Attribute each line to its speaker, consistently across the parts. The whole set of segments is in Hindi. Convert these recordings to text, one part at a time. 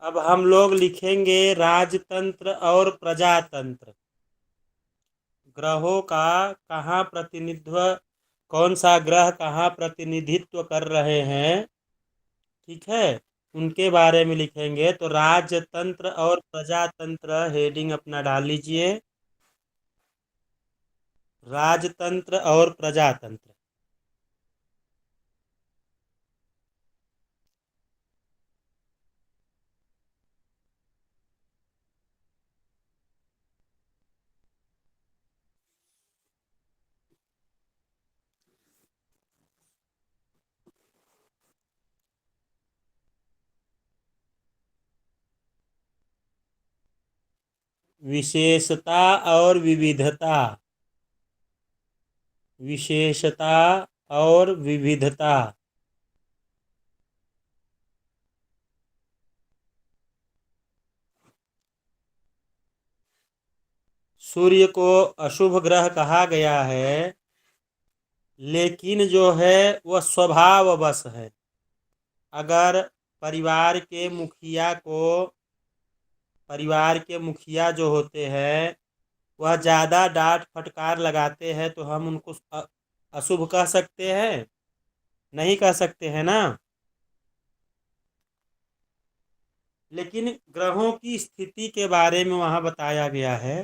Speaker 1: अब हम लोग लिखेंगे राजतंत्र और प्रजातंत्र। ग्रहों का कहाँ प्रतिनिधित्व, कौन सा ग्रह कहाँ प्रतिनिधित्व कर रहे हैं, ठीक है, उनके बारे में लिखेंगे। तो राजतंत्र और प्रजातंत्र हेडिंग अपना डाल लीजिए। राजतंत्र और प्रजातंत्र। विशेषता और विविधता। विशेषता और विविधता। सूर्य को अशुभ ग्रह कहा गया है, लेकिन जो है वह स्वभाववश है। अगर परिवार के मुखिया को, परिवार के मुखिया जो होते हैं वह ज़्यादा डांट फटकार लगाते हैं तो हम उनको अशुभ कह सकते हैं? नहीं कह सकते हैं ना। लेकिन ग्रहों की स्थिति के बारे में वहाँ बताया गया है।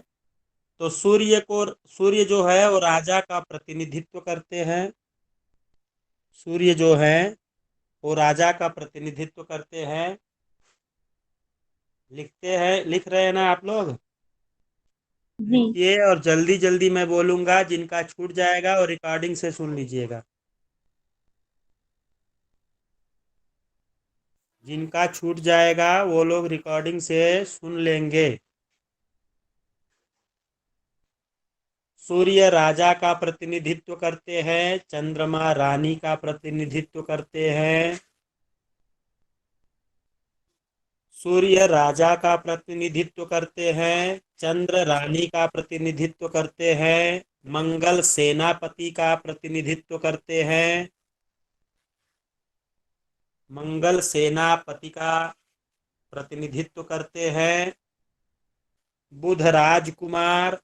Speaker 1: तो सूर्य जो है वो राजा का प्रतिनिधित्व करते हैं। सूर्य जो है वो राजा का प्रतिनिधित्व करते हैं। लिखते हैं, लिख रहे हैं ना आप लोग?
Speaker 2: जी।
Speaker 1: लिखिए और जल्दी जल्दी मैं बोलूंगा, जिनका छूट जाएगा और रिकॉर्डिंग से सुन लीजिएगा। जिनका छूट जाएगा वो लोग रिकॉर्डिंग से सुन लेंगे। सूर्य राजा का प्रतिनिधित्व करते हैं, चंद्रमा रानी का प्रतिनिधित्व करते हैं। सूर्य राजा का प्रतिनिधित्व करते हैं, चंद्र रानी का प्रतिनिधित्व करते हैं, मंगल सेनापति का प्रतिनिधित्व करते हैं। मंगल सेनापति का प्रतिनिधित्व करते हैं। बुध राजकुमार,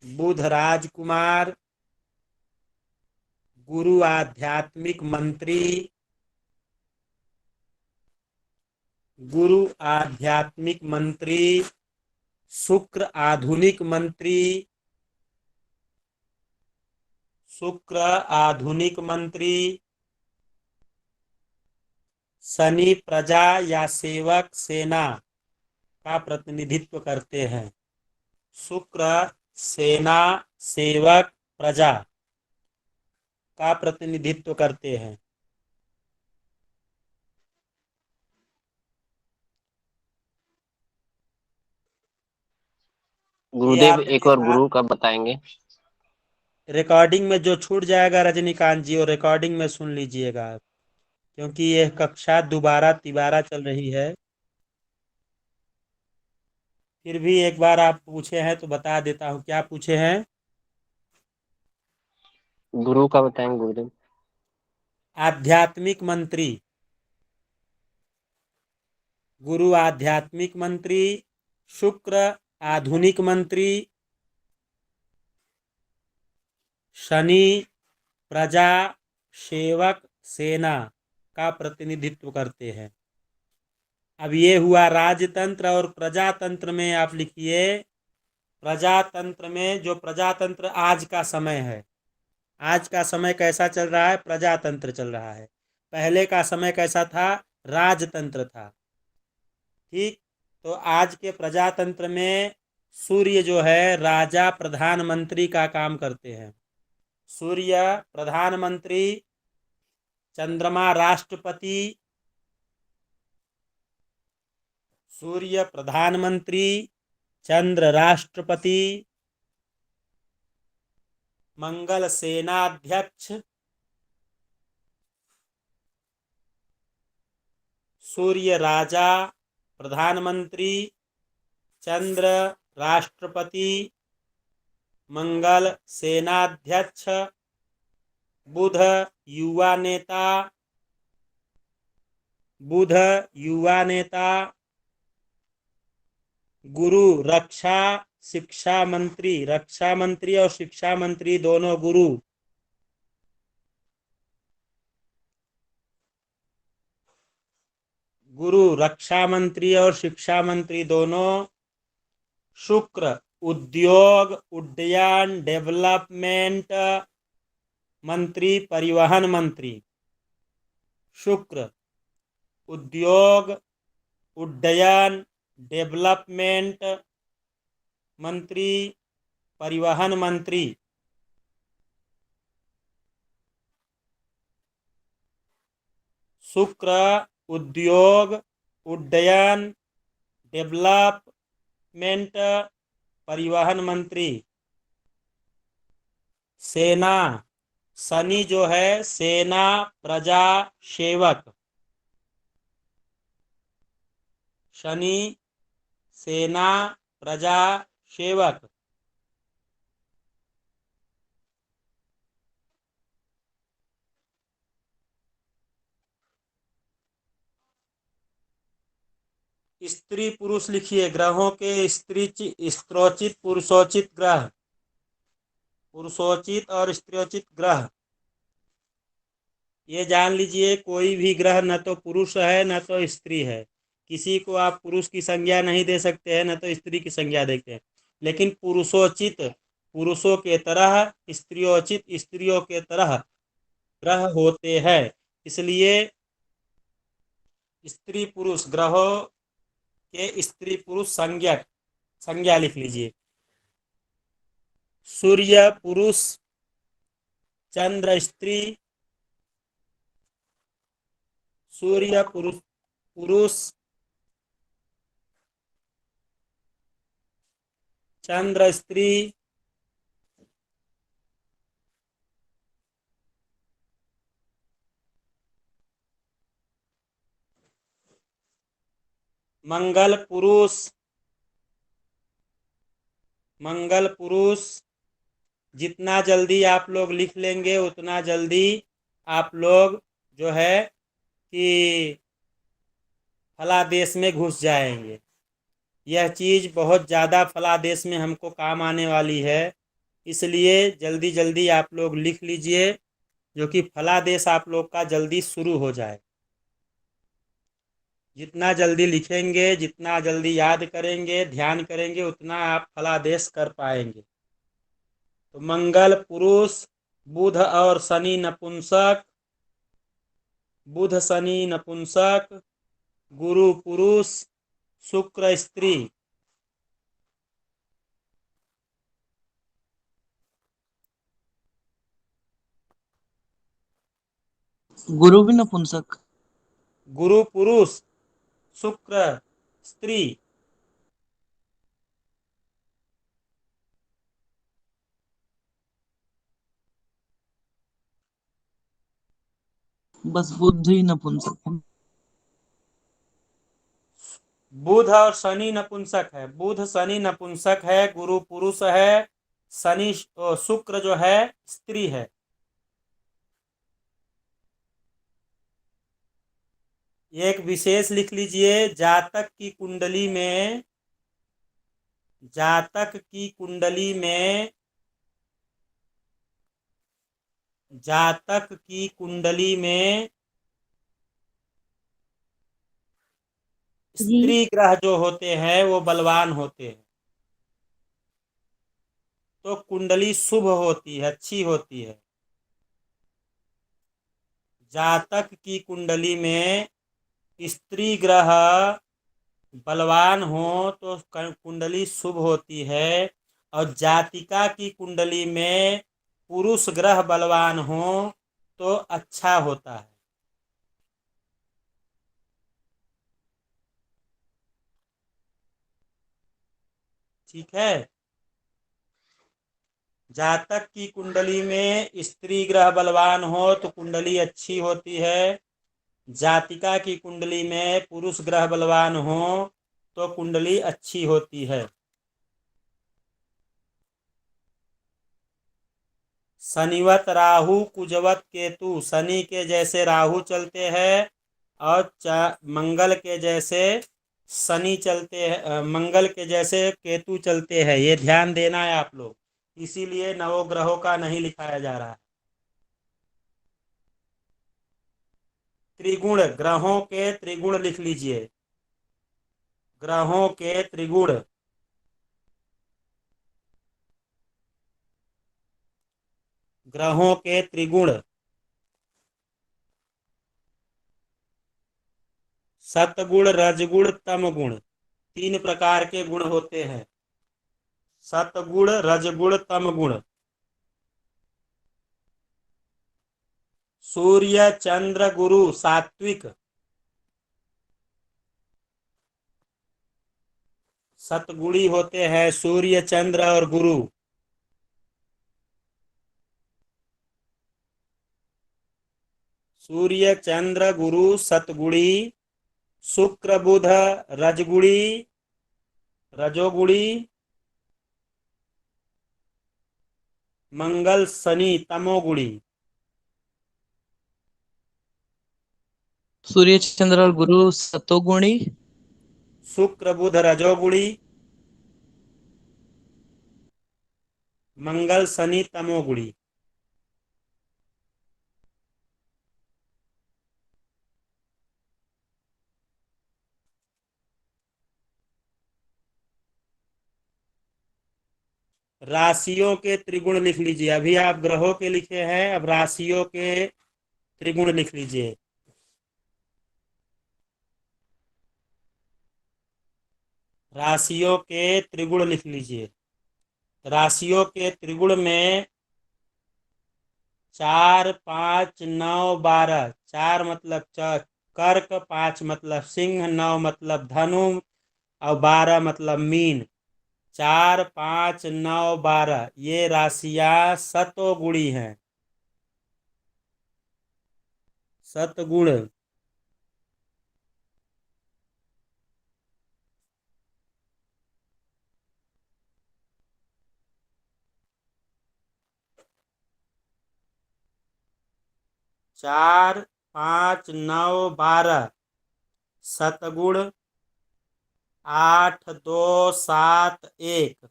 Speaker 1: बुध राजकुमार गुरु आध्यात्मिक मंत्री, गुरु आध्यात्मिक मंत्री। शुक्र आधुनिक मंत्री, शुक्र आधुनिक मंत्री। शनि प्रजा या सेवक सेना का प्रतिनिधित्व करते हैं। शुक्र सेना, सेवक, प्रजा का प्रतिनिधित्व करते हैं। ये
Speaker 2: गुरुदेव एक
Speaker 1: आपके
Speaker 2: और
Speaker 1: साथ
Speaker 2: गुरु का बताएंगे?
Speaker 1: रिकॉर्डिंग में जो छूट जाएगा रजनीकांत जी, और रिकॉर्डिंग में सुन लीजिएगा, क्योंकि यह कक्षा दोबारा तिबारा चल रही है। फिर भी एक बार आप पूछे हैं तो बता देता हूँ, क्या पूछे हैं?
Speaker 2: गुरु का बताएंगे गुरुदेव?
Speaker 1: आध्यात्मिक मंत्री। गुरु आध्यात्मिक मंत्री, शुक्र आधुनिक मंत्री, शनि प्रजा सेवक सेना का प्रतिनिधित्व करते हैं। अब ये हुआ राजतंत्र। और प्रजातंत्र में आप लिखिए, प्रजातंत्र में जो प्रजातंत्र आज का समय है, आज का समय कैसा चल रहा है? प्रजातंत्र चल रहा है। पहले का समय कैसा था? राजतंत्र था। ठीक। तो आज के प्रजातंत्र में सूर्य जो है राजा प्रधानमंत्री का काम करते हैं। सूर्य प्रधानमंत्री, चंद्रमा राष्ट्रपति, सूर्य प्रधानमंत्री, चंद्र राष्ट्रपति, मंगल सेनाध्यक्ष, सूर्य राजा प्रधानमंत्री, चंद्र राष्ट्रपति, मंगल सेनाध्यक्ष, बुध युवा नेता, बुध युवा नेता, गुरु रक्षा शिक्षा मंत्री और शिक्षा मंत्री दोनों गुरु। गुरु रक्षा मंत्री और शिक्षा मंत्री दोनों। शुक्र उद्योग उड्डयन डेवलपमेंट मंत्री परिवहन मंत्री। शुक्र उद्योग उड्डयन डेवलपमेंट मंत्री परिवहन मंत्री। शुक्र उद्योग उड्डयन डेवलपमेंट परिवहन मंत्री। सेना शनि जो है सेना प्रजा सेवक। शनि सेना प्रजा सेवक। स्त्री पुरुष लिखिए ग्रहों के स्त्रोचित पुरुषोचित ग्रह। पुरुषोचित और स्त्रोचित ग्रह ये जान लीजिए, कोई भी ग्रह न तो पुरुष है न तो स्त्री है। किसी को आप पुरुष की संज्ञा नहीं दे सकते हैं, न तो स्त्री की संज्ञा देते हैं। लेकिन पुरुषोचित पुरुषों के तरह, स्त्रियोचित स्त्रियों के तरह ग्रह होते हैं। इसलिए स्त्री पुरुष ग्रहों के स्त्री पुरुष संज्ञा लिख लीजिए। सूर्य पुरुष चंद्र स्त्री। सूर्य पुरुष चंद्र स्त्री। मंगल पुरुष। जितना जल्दी आप लोग लिख लेंगे उतना जल्दी आप लोग जो है कि फलादेश में घुस जाएंगे। यह चीज़ बहुत ज़्यादा फलादेश में हमको काम आने वाली है। इसलिए जल्दी जल्दी आप लोग लिख लीजिए, जो कि फलादेश आप लोग का जल्दी शुरू हो जाए। जितना जल्दी लिखेंगे, जितना जल्दी याद करेंगे, ध्यान करेंगे, उतना आप फलादेश कर पाएंगे। तो मंगल पुरुष, बुध और शनि नपुंसक। बुध शनि नपुंसक, गुरु पुरुष, शुक्र स्त्री।
Speaker 3: गुरु भी नपुंसक।
Speaker 1: गुरु पुरुष, शुक्र स्त्री।
Speaker 3: बस बुध ही नपुंसक है।
Speaker 1: बुध और शनि नपुंसक है। बुध शनि नपुंसक है, गुरु पुरुष है, शनि शुक्र जो है स्त्री है। एक विशेष लिख लीजिए, जातक की कुंडली में जातक की कुंडली में जातक की कुंडली में स्त्री ग्रह जो होते हैं वो बलवान होते हैं, तो कुंडली शुभ होती है, अच्छी होती है। जातक की कुंडली में स्त्री ग्रह बलवान हो तो कुंडली शुभ होती है, और जातिका की कुंडली में पुरुष ग्रह बलवान हो तो अच्छा होता है। ठीक है। जातक की कुंडली में स्त्री ग्रह बलवान हो तो कुंडली अच्छी होती है। जातिका की कुंडली में पुरुष ग्रह बलवान हो तो कुंडली अच्छी होती है। शनिवत राहु कुजवत केतु, शनि के जैसे राहु चलते हैं और मंगल के जैसे शनि चलते हैं, मंगल के जैसे केतु चलते हैं। ये ध्यान देना है आप लोग, इसीलिए नवग्रहों का नहीं लिखाया जा रहा है। त्रिगुण, ग्रहों के त्रिगुण लिख लीजिए, ग्रहों के त्रिगुण। ग्रहों के त्रिगुण, सतगुण, रजगुण, तमगुण, 3 प्रकार के गुण होते हैं। सतगुण, रजगुण, तमगुण। सूर्य चंद्र गुरु सात्विक। सतगुणी होते हैं सूर्य चंद्र और गुरु। सूर्य चंद्र गुरु सतगुणी। शुक्र बुध रजगुणी, रजोगुणी। मंगल शनि तमोगुणी।
Speaker 3: सूर्य चंद्र और गुरु सतोगुणी।
Speaker 1: शुक्र बुध रजोगुणी, मंगल शनि तमोगुणी। राशियों के त्रिगुण लिख लीजिए। अभी आप ग्रहों के लिखे हैं, अब राशियों के त्रिगुण लिख लीजिए। राशियों के त्रिगुण लिख लीजिए। राशियों के त्रिगुण में 4 5 9 12। 4 मतलब कर्क, 5 मतलब सिंह, 9 मतलब धनु और 12 मतलब मीन। 4 5 9 12 ये राशियां सतोगुणी हैं। सतगुण। चार, 5 9 12 सतगुण। 8 2 7 1।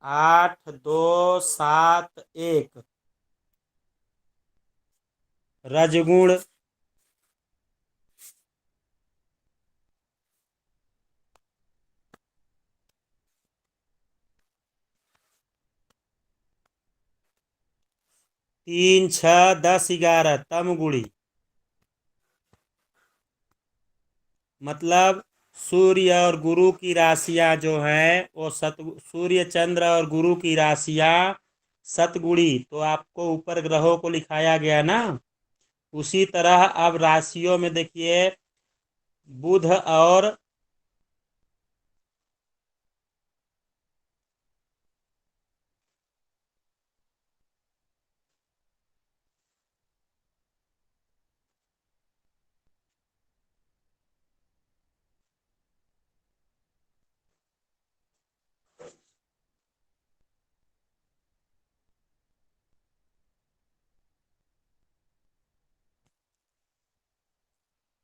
Speaker 1: 8 2 7 1 रजगुण। 3 6 10 11 तमगुणी। मतलब सूर्य और गुरु की राशियां जो हैं वो सूर्य चंद्र और गुरु की राशियां सतगुणी। तो आपको ऊपर ग्रहों को लिखाया गया ना, उसी तरह अब राशियों में देखिए बुध और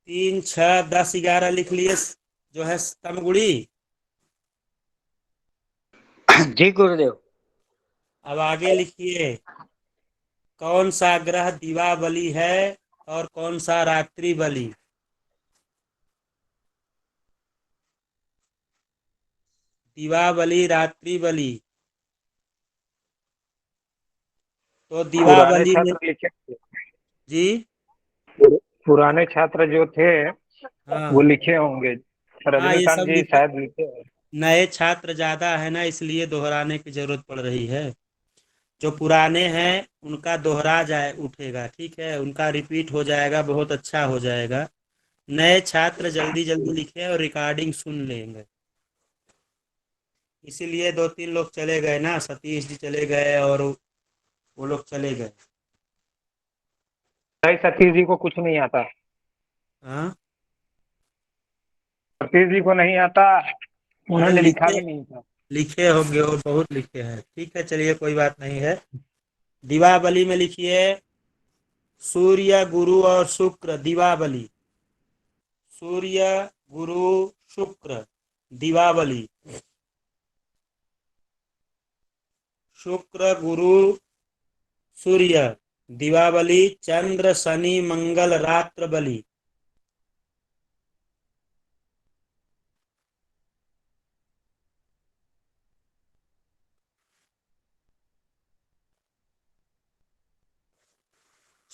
Speaker 1: तीन छह 10 11 लिख लिए जो है तमगुणी।
Speaker 2: जी गुरुदेव।
Speaker 1: अब आगे लिखिए कौन सा ग्रह दिवा बली है और कौन सा रात्रि बली। दिवा बली, रात्रि बली। तो दिवा
Speaker 4: पुराने
Speaker 1: बली में
Speaker 4: छात्र लिखे थे।
Speaker 1: जी
Speaker 4: पुराने छात्र जो थे वो
Speaker 1: हाँ
Speaker 4: लिखे होंगे।
Speaker 1: हाँ, ये
Speaker 4: रजनीकांत
Speaker 1: सब
Speaker 4: जी
Speaker 1: लिखे।
Speaker 4: शायद लिखे हैं।
Speaker 1: नए छात्र ज्यादा है ना, इसलिए दोहराने की जरूरत पड़ रही है। जो पुराने हैं उनका दोहरा जाए उठेगा, ठीक है, उनका रिपीट हो जाएगा, बहुत अच्छा हो जाएगा। नए छात्र जल्दी जल्दी लिखे और रिकॉर्डिंग सुन लेंगे। इसीलिए 2 3 लोग चले गए ना, सतीश जी चले गए और वो लोग चले गए।
Speaker 4: भाई सतीश जी को कुछ नहीं आता।
Speaker 1: हाँ
Speaker 4: सतीश जी को नहीं आता,
Speaker 1: अरे
Speaker 4: उन्होंने लिखा
Speaker 1: लिखे,
Speaker 4: भी नहीं था।
Speaker 1: लिखे होंगे और बहुत लिखे हैं। ठीक है, चलिए कोई बात नहीं है। दीपावली में लिखिए सूर्य गुरु और शुक्र दीपावली। सूर्य गुरु शुक्र दीपावली। शुक्र गुरु सूर्य दीपावली। चंद्र शनि मंगल रात्र बलि।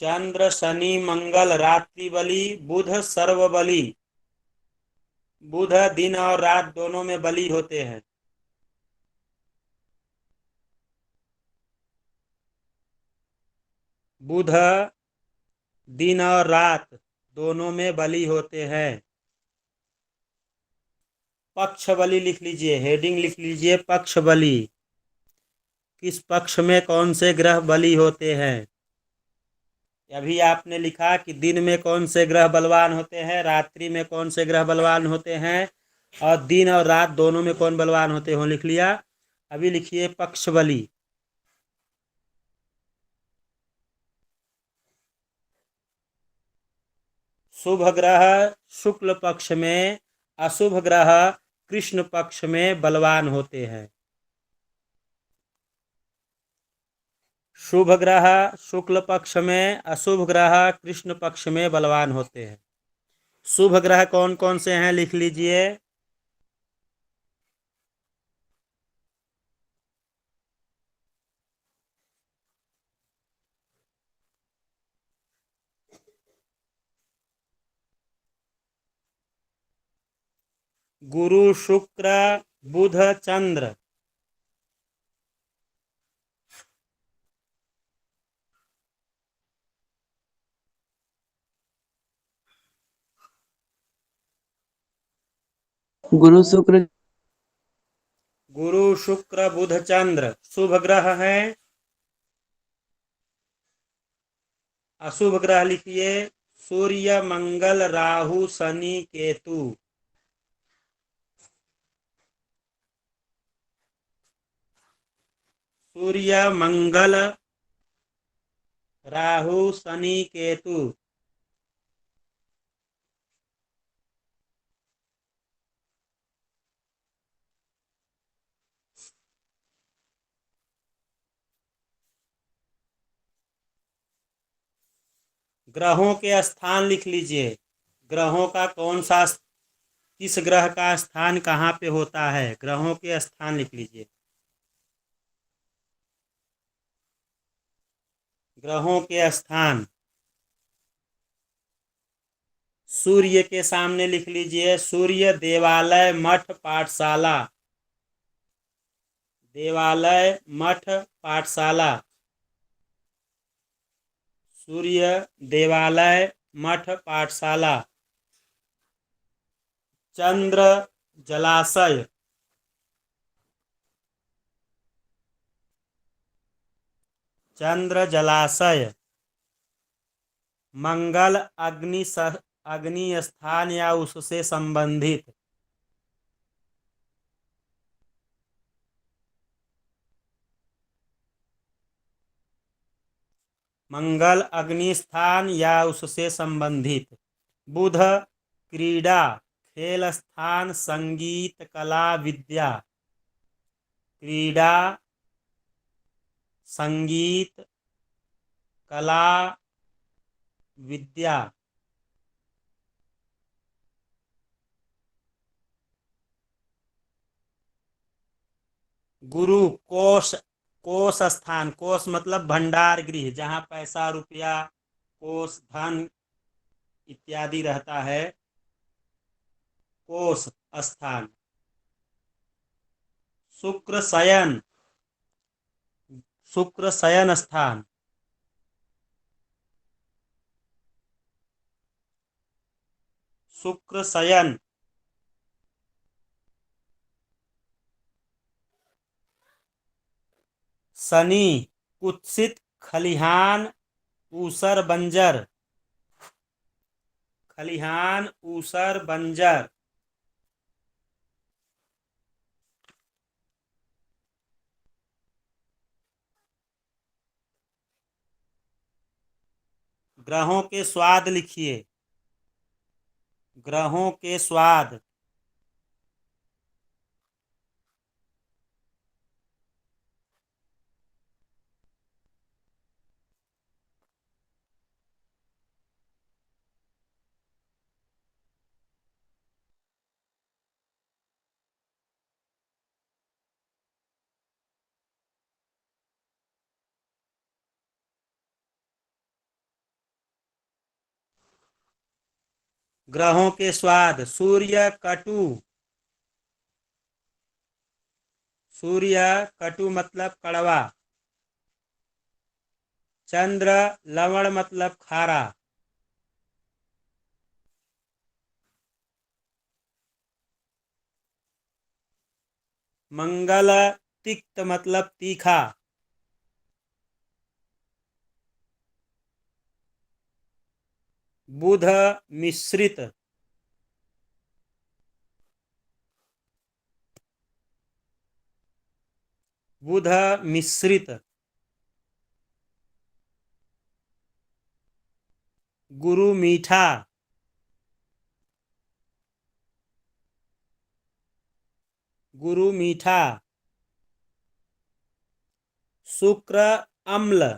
Speaker 1: चंद्र शनि मंगल रात्रि बलि। बुध सर्व बलि। बुध दिन और रात दोनों में बलि होते हैं। बुध दिन और रात दोनों में बलि होते हैं। पक्ष बलि लिख लीजिए, हेडिंग लिख लीजिए पक्ष बलि। किस पक्ष में कौन से ग्रह बलि होते हैं। अभी आपने लिखा कि दिन में कौन से ग्रह बलवान होते हैं, रात्रि में कौन से ग्रह बलवान होते हैं, और दिन और रात दोनों में कौन बलवान होते हो, लिख लिया। अभी लिखिए पक्ष बलि। शुभ ग्रह शुक्ल पक्ष में, अशुभ ग्रह कृष्ण पक्ष में बलवान होते हैं। शुभ ग्रह शुक्ल पक्ष में, अशुभ ग्रह कृष्ण पक्ष में बलवान होते हैं। शुभ ग्रह कौन कौन से हैं, लिख लीजिए। गुरु शुक्र बुध चंद्र।
Speaker 3: गुरु शुक्र
Speaker 1: गुरु शुक्र बुध चंद्र शुभ ग्रह हैं। अशुभ ग्रह लिखिए सूर्य मंगल राहु शनि केतु। सूर्य मंगल राहु शनि केतु। ग्रहों के स्थान लिख लीजिए। ग्रहों का कौन सा, किस ग्रह का स्थान कहाँ पे होता है, ग्रहों के स्थान लिख लीजिए। ग्रहों के स्थान सूर्य के सामने लिख लीजिए सूर्य देवालय मठ पाठशाला। देवालय मठ पाठशाला। सूर्य देवालय मठ पाठशाला। चंद्र जलाशय। चंद्र जलाशय। मंगल अग्नि स्थान या उससे संबंधित। मंगल अग्नि स्थान या उससे संबंधित। बुध क्रीड़ा खेल स्थान संगीत कला विद्या। क्रीड़ा संगीत कला विद्या। गुरु कोष कोष स्थान, कोष मतलब भंडार गृह, जहाँ पैसा रुपया कोष धन इत्यादि रहता है, कोष स्थान। शुक्र शयन, शुक्र शयन स्थान। शुक्र शयन। शनि कुत्सित खलिहान ऊसर बंजर। खलिहान ऊसर बंजर। ग्रहों के स्वाद लिखिए, ग्रहों के स्वाद। ग्रहों के स्वाद, सूर्य कटु, सूर्य कटु मतलब कड़वा। चंद्र लवण मतलब खारा। मंगल तिक्त मतलब तीखा। बुध मिश्रित। बुध मिश्रित। गुरु मीठा। गुरु मीठा। शुक्र अम्ल।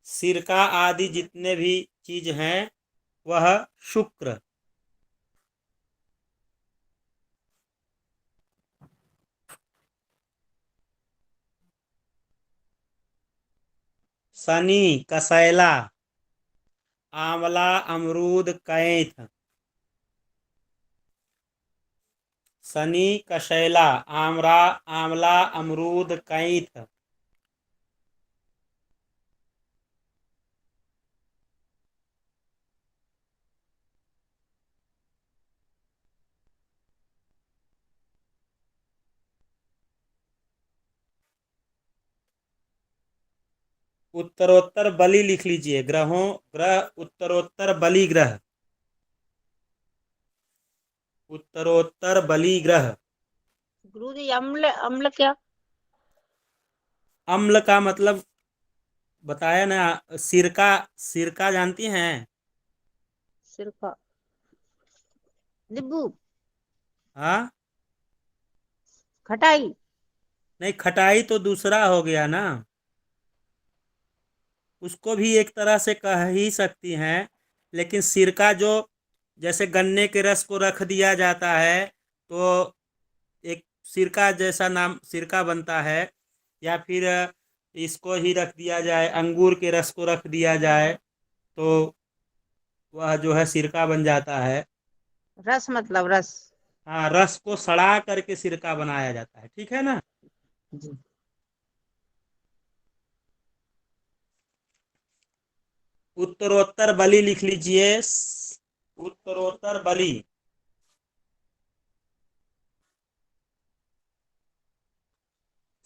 Speaker 1: सिरका आदि जितने भी चीज हैं वह शुक्र। शनि कसैला। आंवला अमरूद कैथ। शनि कसैला, आंवला अमरूद कैथ। उत्तरोत्तर बलि लिख लीजिए, ग्रह उत्तरोत्तर बलि ग्रह। उत्तरोत्तर बलि ग्रह।
Speaker 5: गुरु जी अम्ल अम्ल क्या?
Speaker 1: अम्ल का मतलब बताया ना, सिरका। सिरका जानती हैं?
Speaker 5: सिरका, नींबू,
Speaker 1: हाँ।
Speaker 5: खटाई।
Speaker 1: नहीं, खटाई तो दूसरा हो गया ना। उसको भी एक तरह से कह ही सकती हैं, लेकिन सिरका जो, जैसे गन्ने के रस को रख दिया जाता है तो एक सिरका जैसा नाम सिरका बनता है, या फिर इसको ही रख दिया जाए, अंगूर के रस को रख दिया जाए तो वह जो है सिरका बन जाता है।
Speaker 5: रस मतलब रस।
Speaker 1: हाँ, रस को सड़ा करके सिरका बनाया जाता है, ठीक है ना।
Speaker 5: जी।
Speaker 1: उत्तरोत्तर बलि लिख लीजिए, उत्तरोत्तर बलि।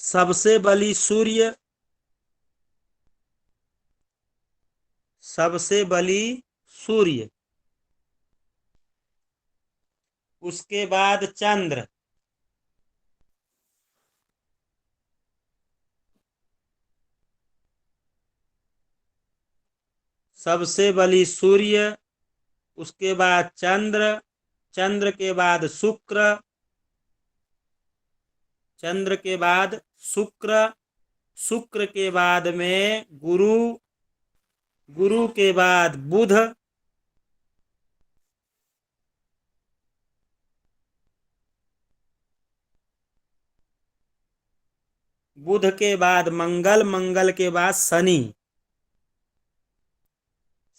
Speaker 1: सबसे बलि सूर्य। सबसे बलि सूर्य। उसके बाद चंद्र। सबसे बलि सूर्य, उसके बाद चंद्र, चंद्र के बाद शुक्र, चंद्र के बाद शुक्र, शुक्र के बाद में गुरु, गुरु के बाद बुध, बुध के बाद मंगल, मंगल के बाद शनि।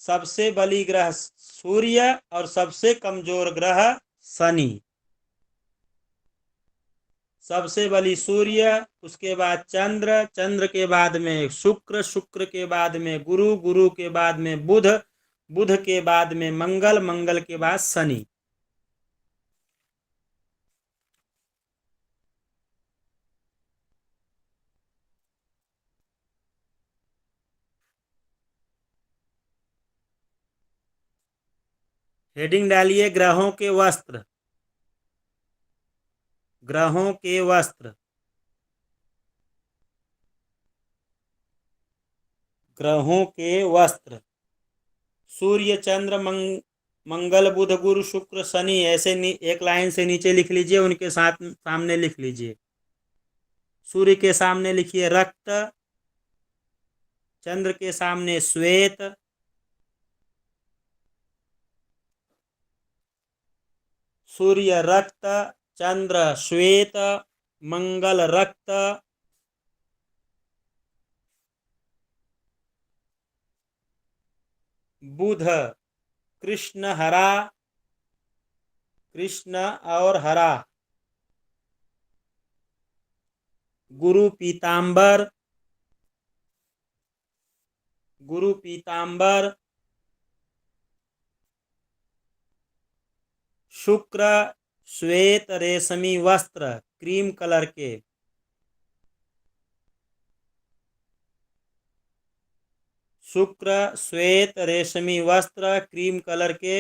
Speaker 1: सबसे बली ग्रह सूर्य और सबसे कमजोर ग्रह शनि। सबसे बली सूर्य, उसके बाद चंद्र, चंद्र के बाद में शुक्र, शुक्र के बाद में गुरु, गुरु के बाद में बुध, बुध के बाद में मंगल, मंगल के बाद शनि। हेडिंग डालिए, ग्रहों के वस्त्र। ग्रहों के वस्त्र। ग्रहों के वस्त्र। सूर्य चंद्र मंगल बुध गुरु शुक्र शनि, ऐसे एक लाइन से नीचे लिख लीजिए, उनके साथ सामने लिख लीजिए। सूर्य के सामने लिखिए रक्त, चंद्र के सामने श्वेत, सूर्य रक्त, चंद्र श्वेत, मंगल रक्त, बुध कृष्ण हरा, कृष्ण और हरा, गुरु पीतांबर, गुरु पीतांबर, शुक्र श्वेत रेशमी वस्त्र क्रीम कलर के, शुक्र श्वेत रेशमी वस्त्र क्रीम कलर के,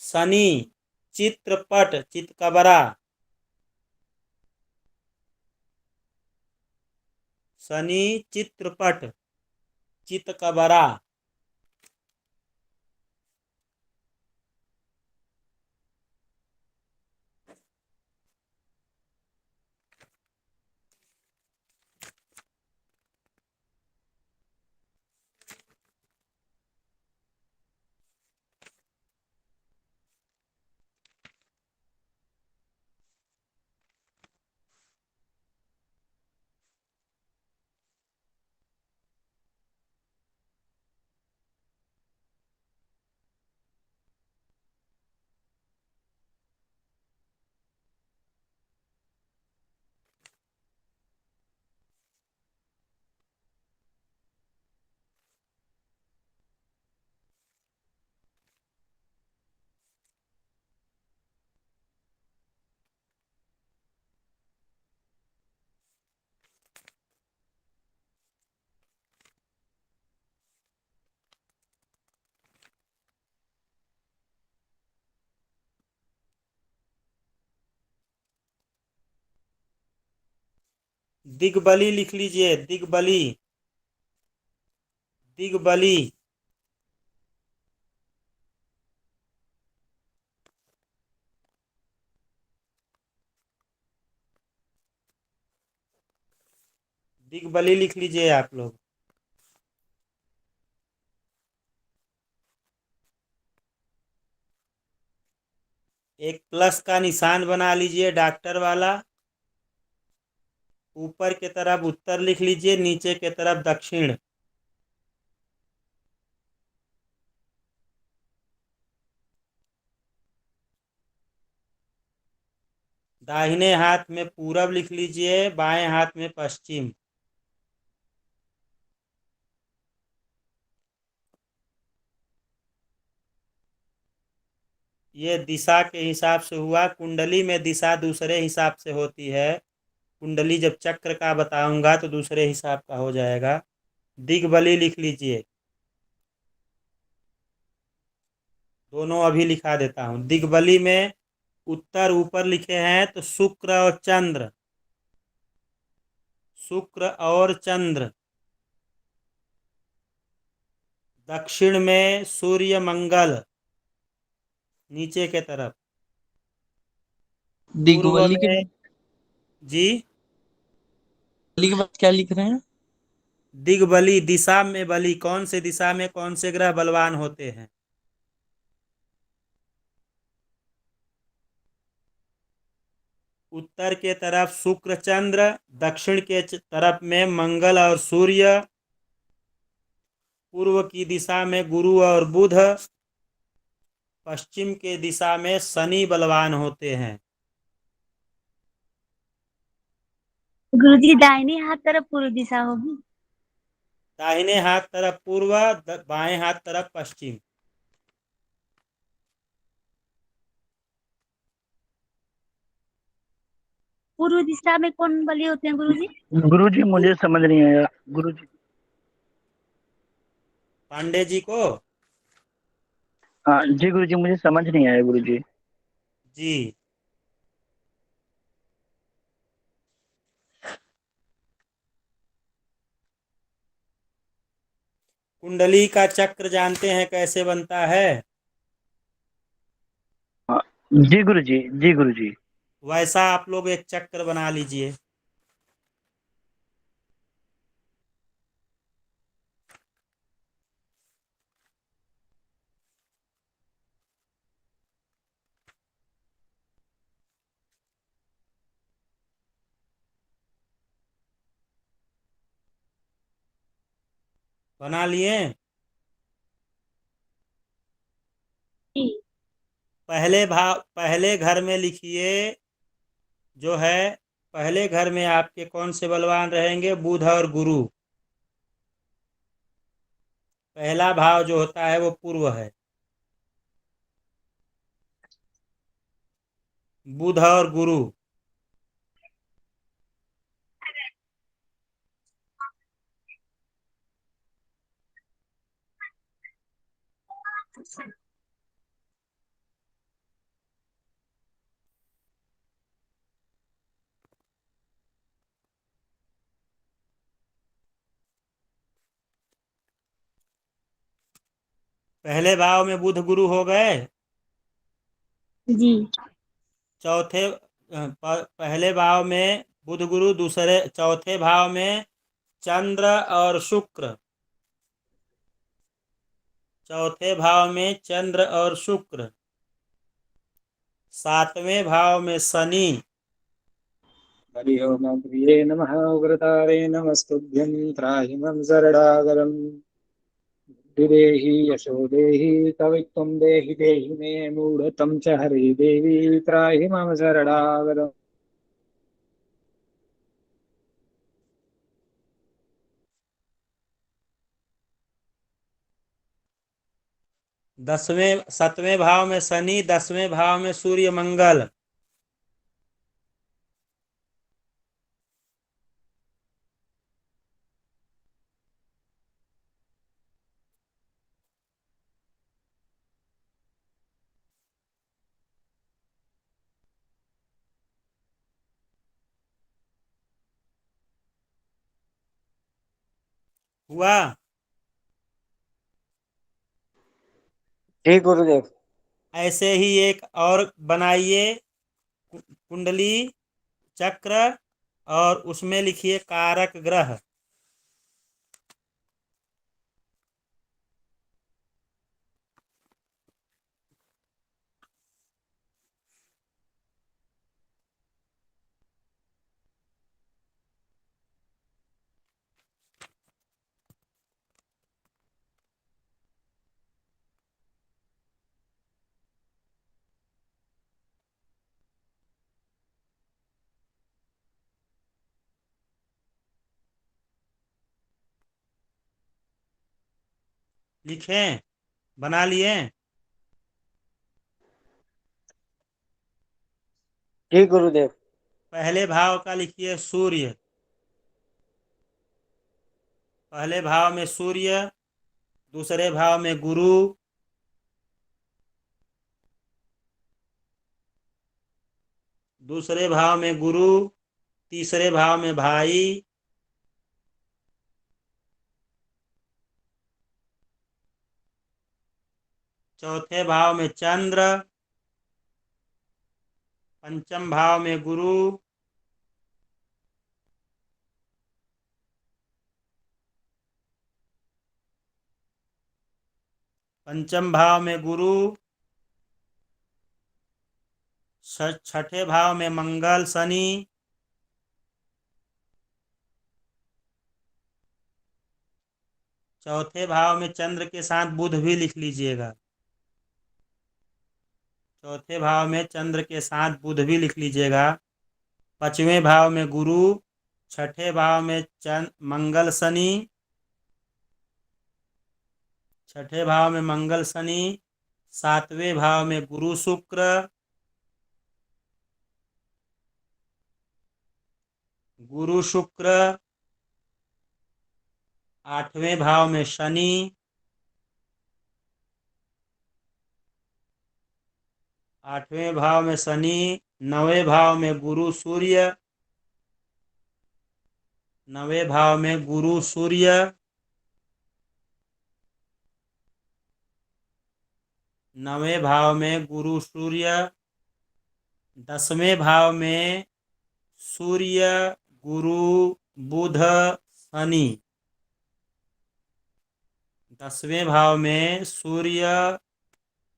Speaker 1: शनि चित्रपट चितकबरा, शनि चित्रपट चितकबरा, दिग्बली लिख लीजिए, दिग्बली, दिग्बली, दिग्बली लिख लीजिए आप लोग। एक प्लस का निशान बना लीजिए डॉक्टर वाला, ऊपर के तरफ उत्तर लिख लीजिए, नीचे के तरफ दक्षिण। दाहिने हाथ में पूरब लिख लीजिए, बाएं हाथ में पश्चिम। ये दिशा के हिसाब से हुआ। कुंडली में दिशा दूसरे हिसाब से होती है। कुंडली जब चक्र का बताऊंगा तो दूसरे हिसाब का हो जाएगा। दिग्बली लिख लीजिए, दोनों अभी लिखा देता हूं। दिग्बली में उत्तर ऊपर लिखे हैं तो शुक्र और चंद्र, शुक्र और चंद्र। दक्षिण में सूर्य मंगल, नीचे के तरफ। पूर्व
Speaker 3: दिग्वली के
Speaker 1: में जी,
Speaker 3: दिग्वली के बाद क्या लिख रहे हैं?
Speaker 1: दिग्बली दिशा में बली, कौन से दिशा में कौन से ग्रह बलवान होते हैं। उत्तर के तरफ शुक्र चंद्र, दक्षिण के तरफ में मंगल और सूर्य, पूर्व की दिशा में गुरु और बुध, पश्चिम के दिशा में शनि बलवान होते हैं।
Speaker 6: गुरुजी दाहिने हाथ तरफ पूर्व दिशा होगी।
Speaker 1: दाहिने हाथ तरफ पूर्व, बाएं हाथ तरफ पश्चिम।
Speaker 6: पूर्व दिशा में कौन बलि होते हैं गुरुजी?
Speaker 2: गुरुजी मुझे समझ नहीं आया गुरुजी।
Speaker 1: पांडे जी को
Speaker 2: हाँ जी गुरुजी, मुझे समझ नहीं आया गुरुजी।
Speaker 1: जी, कुंडली का चक्र जानते हैं कैसे बनता है?
Speaker 2: जी गुरु जी, जी गुरु जी।
Speaker 1: वैसा आप लोग एक चक्र बना लीजिए। बना लिए?
Speaker 6: जी
Speaker 1: पहले घर में लिखिए जो है, पहले घर में आपके कौन से बलवान रहेंगे? बुध और गुरु। पहला भाव जो होता है वो पूर्व है, बुध और गुरु। पहले भाव में बुध गुरु हो गए।
Speaker 6: जी
Speaker 1: पहले भाव में बुध गुरु, चौथे भाव में चंद्र और शुक्र। चौथे भाव में चंद्र और शुक्र। सातवें भाव में शनि।
Speaker 7: हरि ओम प्रिये नमः उग्रतारे नमस्तुभ्यं त्राहिमं शरणागतम् बुद्धिदेहि यशो देहि कवित्वं देहि देहि मे मूढतं च हरि देवी त्राहि मम शरणागतम्।
Speaker 1: सतवें भाव में शनि, 10वें भाव में सूर्य मंगल। हुआ?
Speaker 7: जी गुरुदेव।
Speaker 1: ऐसे ही एक और बनाइए कुंडली चक्र, और उसमें लिखिए कारक ग्रह। लिखें? बना लिए?
Speaker 7: जी गुरुदेव।
Speaker 1: पहले भाव का लिखिए सूर्य। पहले भाव में सूर्य, दूसरे भाव में गुरु, दूसरे भाव में गुरु, तीसरे भाव में भाई, चौथे भाव में चंद्र, पंचम भाव में गुरु, पंचम भाव में गुरु, छठे भाव में मंगल शनि, चौथे भाव में चंद्र के साथ बुध भी लिख लीजिएगा। चौथे भाव में चंद्र के साथ बुध भी लिख लीजिएगा। पांचवें भाव में गुरु, छठे भाव में मंगल शनि, छठे भाव में मंगल शनि, सातवें भाव में गुरु शुक्र, गुरु शुक्र, आठवें भाव में शनि, आठवें भाव में शनि, नवें भाव में गुरु सूर्य, नवें भाव में गुरु सूर्य, 9वें भाव में गुरु सूर्य, 10वें भाव में सूर्य गुरु बुध शनि। 10वें भाव में सूर्य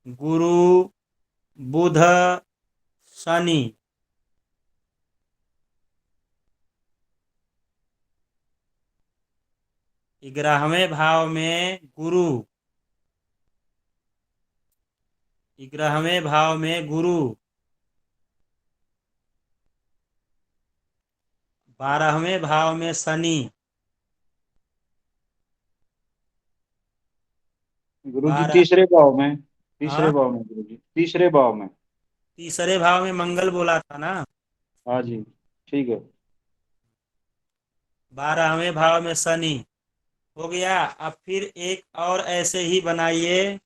Speaker 1: गुरु बुध शनि। 11वें भाव में गुरु, 11वें भाव में गुरु, 12वें भाव में शनि,
Speaker 7: गुरु जी
Speaker 1: 12
Speaker 7: तीसरे भाव में, तीसरे
Speaker 1: हाँ,
Speaker 7: भाव में गुरु जी, तीसरे भाव में।
Speaker 1: तीसरे भाव में मंगल बोला था ना।
Speaker 7: हाँ जी, ठीक है।
Speaker 1: 12वें भाव में शनि हो गया। अब फिर एक और ऐसे ही बनाइए।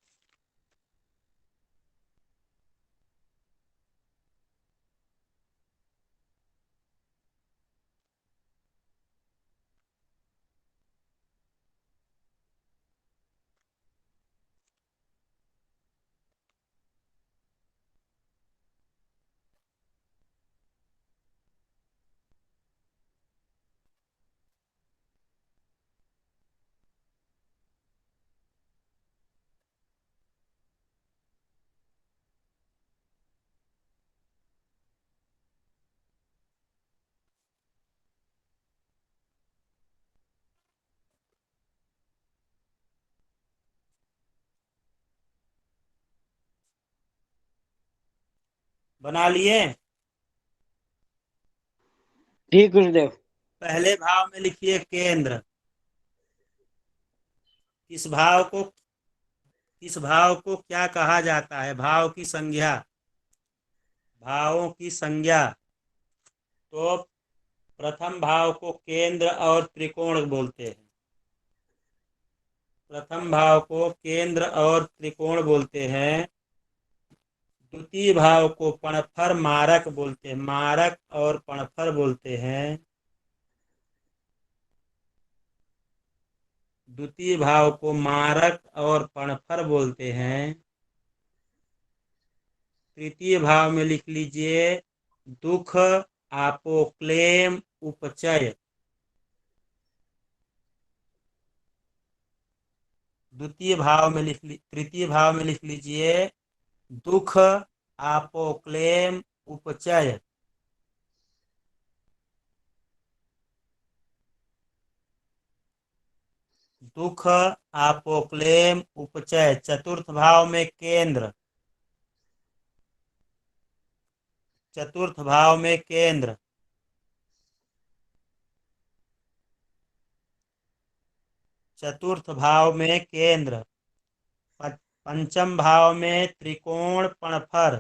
Speaker 1: बना लिए।
Speaker 7: ठीक गुरुदेव।
Speaker 1: पहले भाव में लिखिए केंद्र। किस भाव को क्या कहा जाता है? भाव की संज्ञा, भावों की संज्ञा। तो प्रथम भाव को केंद्र और त्रिकोण बोलते हैं। प्रथम भाव को केंद्र और त्रिकोण बोलते हैं। द्वितीय भाव को पणफर मारक बोलते हैं, मारक और पणफर बोलते हैं। द्वितीय भाव को मारक और पणफर बोलते हैं। तृतीय भाव में लिख लीजिए दुख, आपोक्लेम, उपचय। तृतीय भाव में लिख लीजिए दुख, आपोक्लेम, उपचय। दुख, आपोक्लेम, उपचय। चतुर्थ भाव में केंद्र, चतुर्थ भाव में केंद्र। चतुर्थ भाव में केंद्र। पंचम भाव में त्रिकोण पणफर,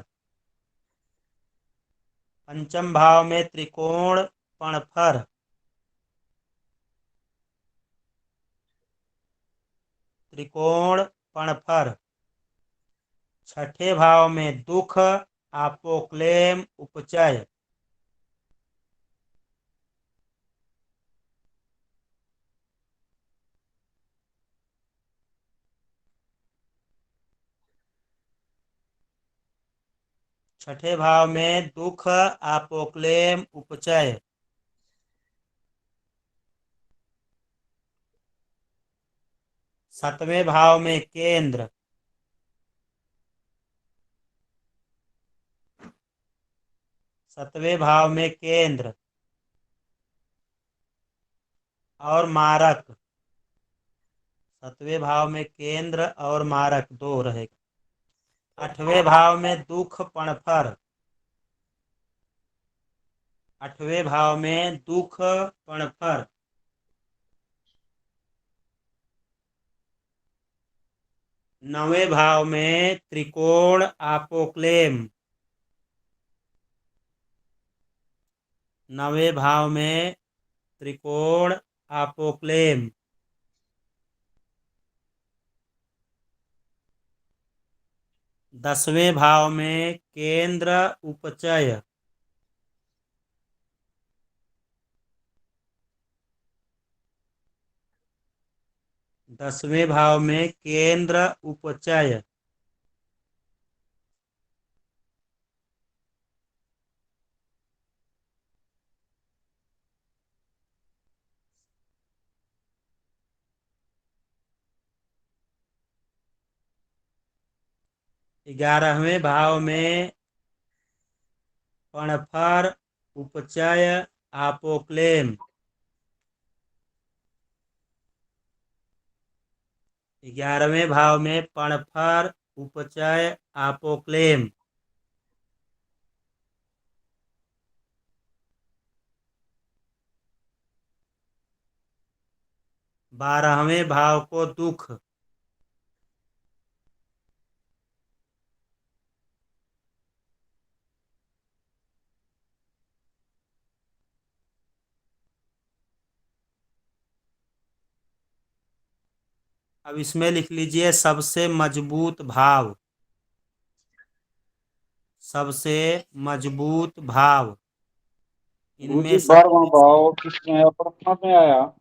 Speaker 1: पंचम भाव में त्रिकोण पणफर। त्रिकोण पणफर। छठे भाव में दुख, आपोक्लेम, उपचय। छठे भाव में दुख, आपोक्लेम, उपचय। सातवें भाव में केंद्र, सातवें भाव में केंद्र और मारक। सातवें भाव में केंद्र और मारक दो रहेगा। आठवें भाव में दुख पणफर, आठवें भाव में दुख पणफर। नवें भाव में त्रिकोण आपोक्लेम, नवें भाव में त्रिकोण आपोक्लेम। 10वें भाव में केंद्र उपचय, 10वें भाव में केंद्र उपचय। 11वें भाव में पणफर, उपचय, आपोक्लेम। 11वें भाव में पणफर, उपचय, आपोक्लेम। 12वें भाव को दुख। अब इसमें लिख लीजिए सबसे मजबूत भाव। सबसे मजबूत भाव
Speaker 7: गुरुजी
Speaker 1: इनमें
Speaker 7: 12वां
Speaker 1: सबसे।
Speaker 7: भाव किसमें आया, प्रथमा में आया?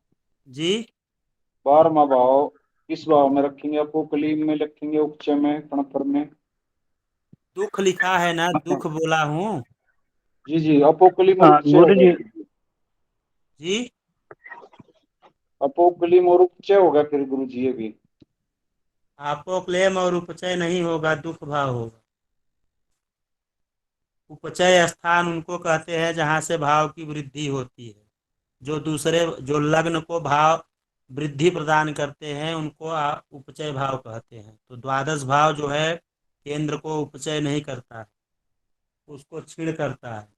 Speaker 1: जी
Speaker 7: 12वां भाव किस भाव में रखेंगे? अपोकलीम में रखेंगे, उपचय में, कणपर में?
Speaker 1: दुख लिखा है ना, दुख बोला हूँ।
Speaker 7: जी जी, अपोकलीम और
Speaker 2: हाँ
Speaker 7: उपचय
Speaker 2: गुरु
Speaker 7: होगा।
Speaker 2: जी।
Speaker 1: जी
Speaker 7: अपोकलीम और उपचय होगा फिर गुरुजी, ये भी।
Speaker 1: आपोक्लेम और उपचय नहीं होगा, दुख भाव होगा। उपचय स्थान उनको कहते हैं जहां से भाव की वृद्धि होती है। जो लग्न को भाव वृद्धि प्रदान करते हैं उनको उपचय भाव कहते हैं। तो द्वादश भाव जो है केंद्र को उपचय नहीं करता है, उसको क्षीण करता है।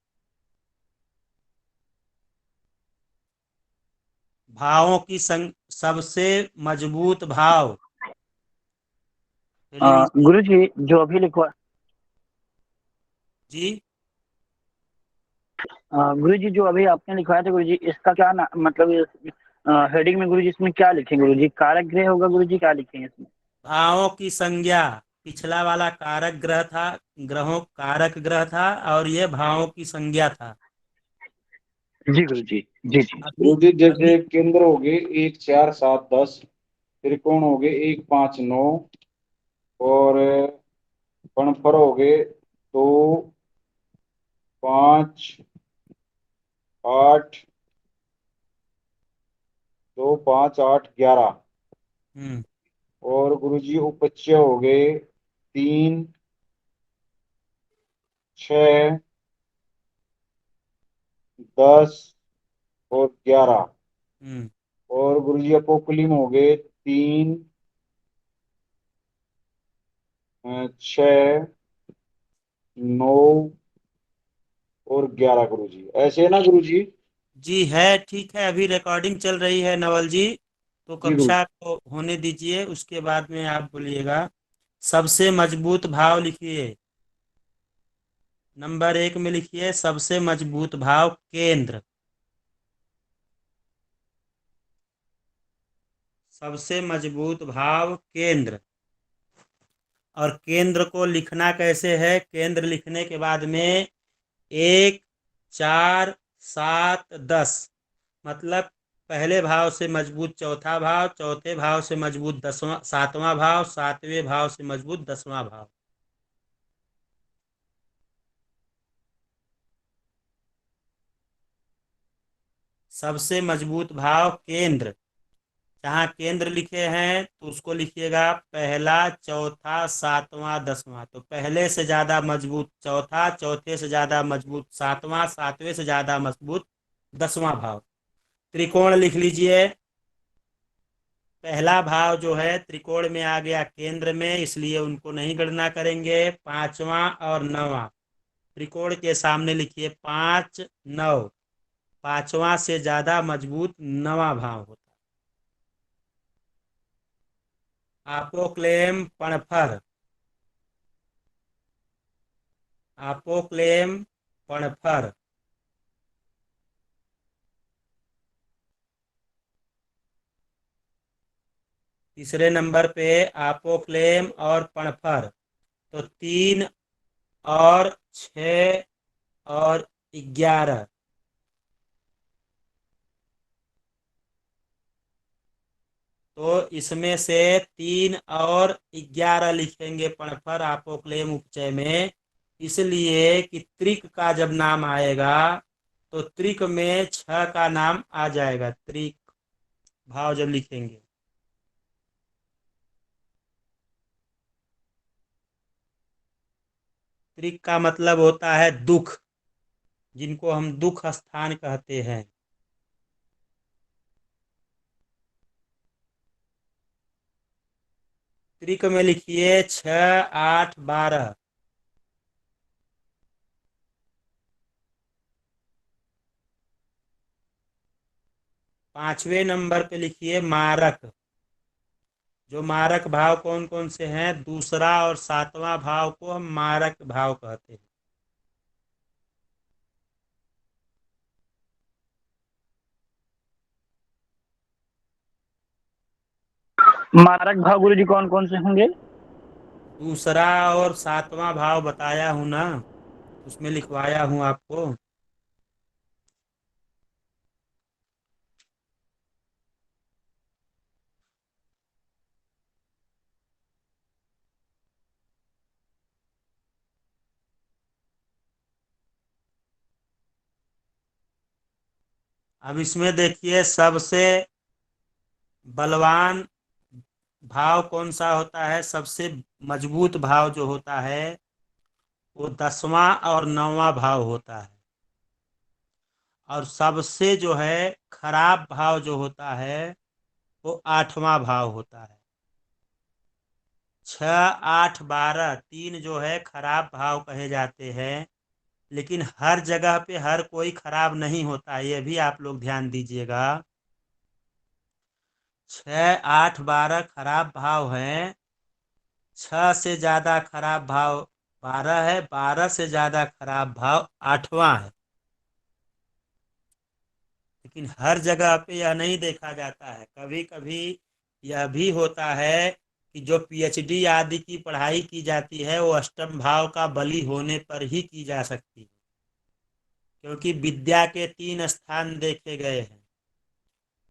Speaker 1: भावों की सबसे मजबूत भाव पहले लीजिए।
Speaker 2: गुरु जी जो अभी लिखवा
Speaker 1: जी
Speaker 2: गुरु जी जो अभी आपने लिखवाया था गुरु जी, इसका क्या मतलब हेडिंग में गुरु जी इसमें क्या लिखेंगे गुरु जी? कारक गृह होगा गुरु जी, क्या लिखेंगे इसमें?
Speaker 1: भावों की संज्ञा। पिछला वाला कारक ग्रह था, ग्रहों कारक ग्रह था, और ये भावों की संज्ञा था।
Speaker 2: जी गुरु जी। जी जी।
Speaker 1: अभी
Speaker 7: गुरुजी
Speaker 1: अभी
Speaker 7: जैसे केंद्र हो गए 1 4 7 10, त्रिकोण हो गए 1 5 9, और पणफर हो गए 2 5 8, 2 5 8 11,
Speaker 1: हम्म
Speaker 7: और गुरुजी उपचय हो गए 3 6 10 और 11,
Speaker 1: हम्म
Speaker 7: और गुरुजी अपोकलिम हो गए 3 6 9 और 11 गुरुजी। ऐसे है ना गुरुजी?
Speaker 1: जी है, ठीक है। अभी रिकॉर्डिंग चल रही है नवल जी, तो
Speaker 7: जी गुरु।
Speaker 1: कक्षा को होने दीजिए, उसके बाद में आप बोलिएगा। सबसे मजबूत भाव लिखिए। नंबर 1 में लिखिए सबसे मजबूत भाव केंद्र। सबसे मजबूत भाव केंद्र। और केंद्र को लिखना कैसे है? केंद्र लिखने के बाद में 1 4 7 10, मतलब पहले भाव से मजबूत चौथा भाव, चौथे भाव से मजबूत सातवां भाव, सातवें भाव से मजबूत 10वां भाव। सबसे मजबूत भाव केंद्र। जहाँ केंद्र लिखे हैं तो उसको लिखिएगा पहला, चौथा, सातवां, 10वां। तो पहले से ज्यादा मजबूत चौथा, चौथे से ज्यादा मजबूत सातवां, सातवें से ज्यादा मजबूत 10वां भाव। त्रिकोण लिख लीजिए। पहला भाव जो है त्रिकोण में आ गया केंद्र में, इसलिए उनको नहीं गणना करेंगे। 5वां और 9वां त्रिकोण के सामने लिखिए 5 9। 5वां से ज्यादा मजबूत 9वां भाव होता है। आपोक्लेम पणफर। आपोक्लेम पणफर। तीसरे नंबर पे आपोक्लेम और पणफर। तो 3 और 6 और 11। तो इसमें से 3 और 11 लिखेंगे पणफर आपोक्लेम उपचय में। इसलिए कि त्रिक का जब नाम आएगा तो त्रिक में 6 का नाम आ जाएगा। त्रिक भाव जब लिखेंगे। त्रिक का मतलब होता है दुख, जिनको हम दुख स्थान कहते हैं। त्रिक में लिखिए 6, 8, 12। पांचवें नंबर पे लिखिए मारक। जो मारक भाव कौन कौन से हैं? दूसरा और सातवां भाव को हम मारक भाव कहते हैं।
Speaker 2: मारक भाव गुरुजी कौन कौन से होंगे?
Speaker 1: दूसरा और सातवां भाव बताया हूं ना, उसमें लिखवाया हूं आपको। अब इसमें देखिए सबसे बलवान भाव कौन सा होता है? सबसे मजबूत भाव जो होता है वो 10वां और 9वां भाव होता है। और सबसे जो है खराब भाव जो होता है वो 8वां भाव होता है। 6, 8, 12 तीन जो है खराब भाव कहे जाते हैं। लेकिन हर जगह पे हर कोई खराब नहीं होता, ये भी आप लोग ध्यान दीजिएगा। 6, 8, 12 खराब भाव हैं। 6 से ज्यादा खराब भाव 12 है, 12 से ज्यादा खराब भाव 8वां है। लेकिन हर जगह पे यह नहीं देखा जाता है। कभी कभी यह भी होता है कि जो पीएचडी आदि की पढ़ाई की जाती है वो अष्टम भाव का बली होने पर ही की जा सकती है, क्योंकि विद्या के 3 स्थान देखे गए हैं,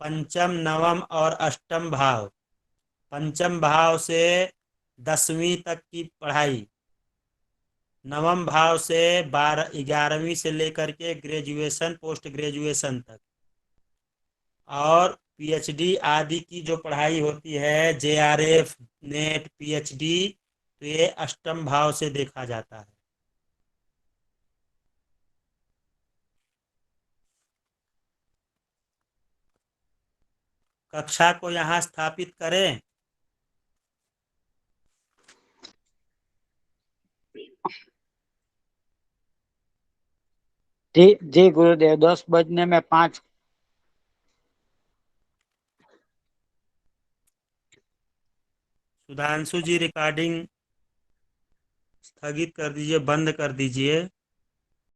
Speaker 1: पंचम, नवम और अष्टम भाव। पंचम भाव से 10वीं तक की पढ़ाई, नवम भाव से 11वीं से लेकर के ग्रेजुएशन, पोस्ट ग्रेजुएशन तक, और पीएचडी आदि की जो पढ़ाई होती है, जेआरएफ, नेट, पीएचडी, तो ये अष्टम भाव से देखा जाता है। कक्षा को यहाँ स्थापित करें।
Speaker 2: जी जी गुरुदेव, 10 बजने में 5।
Speaker 1: सुधांशु जी रिकॉर्डिंग स्थगित कर दीजिए, बंद कर दीजिए।